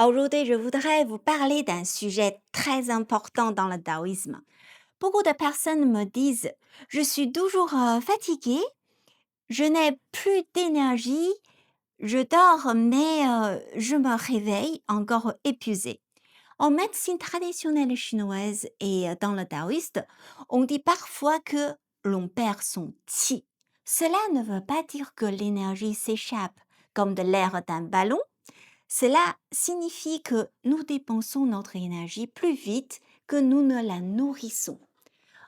Aujourd'hui, je voudrais vous parler d'un sujet très important dans le taoïsme. Beaucoup de personnes me disent, je suis toujours fatiguée, je n'ai plus d'énergie, je dors, mais je me réveille encore épuisée. En médecine traditionnelle chinoise et dans le taoïste, on dit parfois que l'on perd son qi. Cela ne veut pas dire que l'énergie s'échappe comme de l'air d'un ballon. Cela signifie que nous dépensons notre énergie plus vite que nous ne la nourrissons.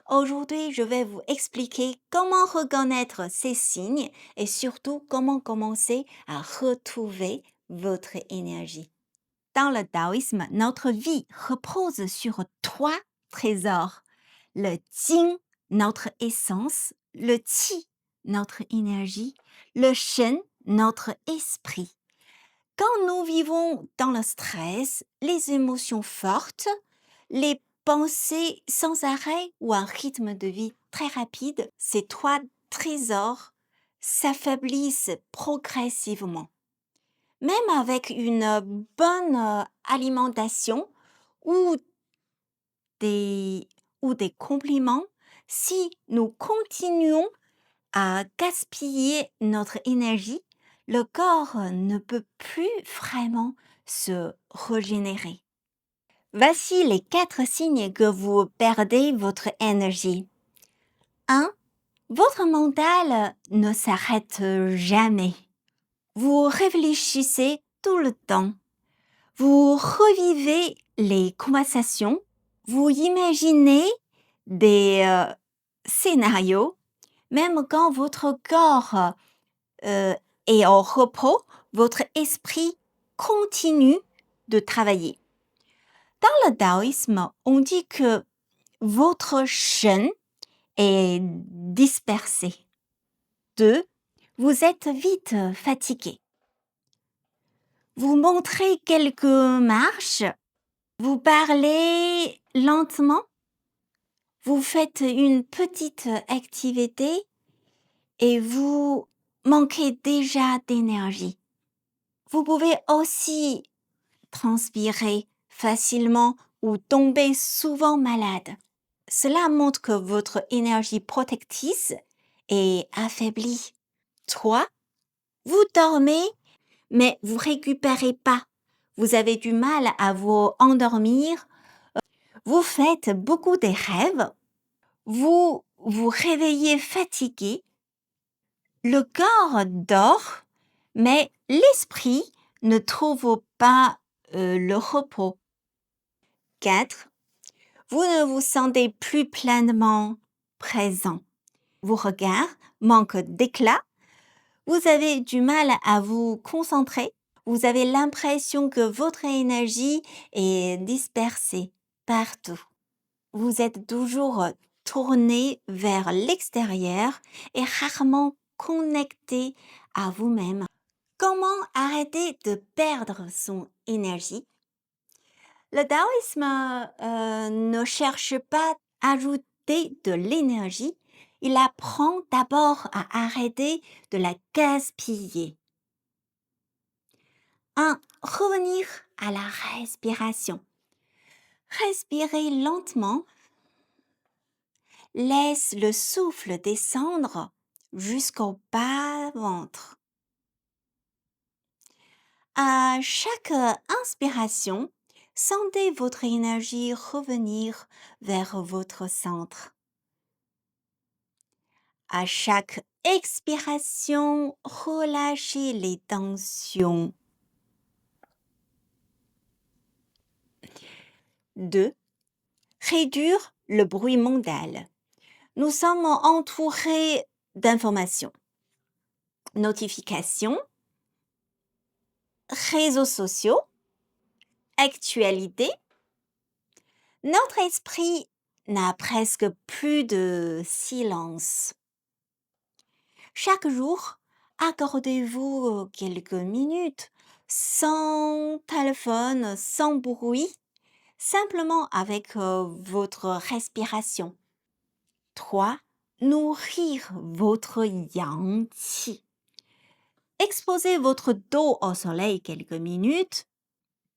Aujourd'hui, je vais vous expliquer comment reconnaître ces signes et surtout comment commencer à retrouver votre énergie. Dans le taoïsme, notre vie repose sur trois trésors. Le Jing, notre essence, le Qi, notre énergie, le Shen, notre esprit. Quand nous vivons dans le stress, les émotions fortes, les pensées sans arrêt ou un rythme de vie très rapide, ces trois trésors s'affaiblissent progressivement. Même avec une bonne alimentation ou des, ou des compliments, si nous continuons à gaspiller notre énergie, le corps ne peut plus vraiment se régénérer. Voici les 4 signes que vous perdez votre énergie. 1. Votre mental ne s'arrête jamais. Vous réfléchissez tout le temps. Vous revivez les conversations. Vous imaginez des scénarios. Même quand votre corps est en repos, votre esprit continue de travailler. Dans le taoïsme, on dit que votre Shen est dispersé. 2. Vous êtes vite fatigué. Vous montrez quelques marches, vous parlez lentement, vous faites une petite activité et vous manquez déjà d'énergie. Vous pouvez aussi transpirer facilement ou tomber souvent malade. Cela montre que votre énergie protectrice est affaiblie. 3. Vous dormez, mais vous récupérez pas. Vous avez du mal à vous endormir. Vous faites beaucoup de rêves. Vous vous réveillez fatigué. Le corps dort, mais l'esprit ne trouve pas le repos. 4. Vous ne vous sentez plus pleinement présent. Vos regards manquent d'éclat. Vous avez du mal à vous concentrer. Vous avez l'impression que votre énergie est dispersée partout. Vous êtes toujours tourné vers l'extérieur et rarement connecté à vous-même. Comment arrêter de perdre son énergie? Le taoïsme ne cherche pas à ajouter de l'énergie, il apprend d'abord à arrêter de la gaspiller. 1. Revenir à la respiration. Respirez lentement. Laisse le souffle descendre jusqu'au bas-ventre. À chaque inspiration, sentez votre énergie revenir vers votre centre. À chaque expiration, relâchez les tensions. 2. Réduire le bruit mental. Nous sommes entourés d'informations, notifications, réseaux sociaux, actualités. Notre esprit n'a presque plus de silence. Chaque jour, accordez-vous quelques minutes sans téléphone, sans bruit, simplement avec votre respiration. 3. Nourrir votre yang qi. Exposez votre dos au soleil quelques minutes.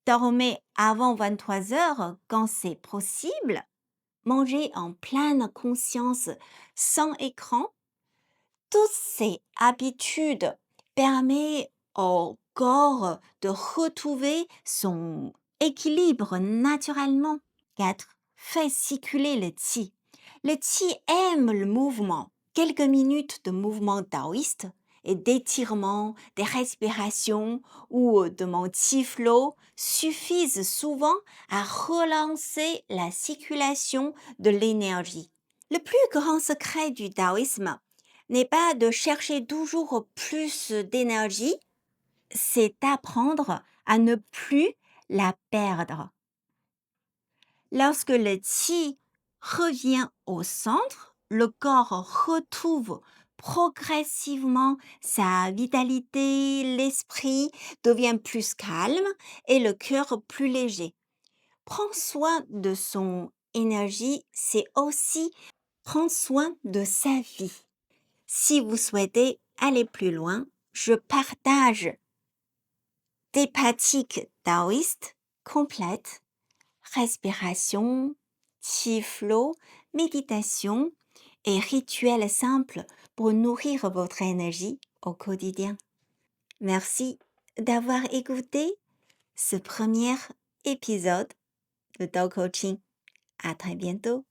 Dormez avant 23 heures quand c'est possible. Mangez en pleine conscience sans écran. Toutes ces habitudes permettent au corps de retrouver son équilibre naturellement. 4. Faites circuler le qi. Le qi aime le mouvement. Quelques minutes de mouvement taoïste et d'étirement, des respirations ou de mon qi flow suffisent souvent à relancer la circulation de l'énergie. Le plus grand secret du taoïsme n'est pas de chercher toujours plus d'énergie, c'est d'apprendre à ne plus la perdre. Lorsque le qi revient au centre, le corps retrouve progressivement sa vitalité, l'esprit devient plus calme et le cœur plus léger. Prendre soin de son énergie, c'est aussi prendre soin de sa vie. Si vous souhaitez aller plus loin, je partage des pratiques taoïstes complètes, respiration, qi flow, méditation et rituels simples pour nourrir votre énergie au quotidien. Merci d'avoir écouté ce premier épisode de Tao Coaching. À très bientôt.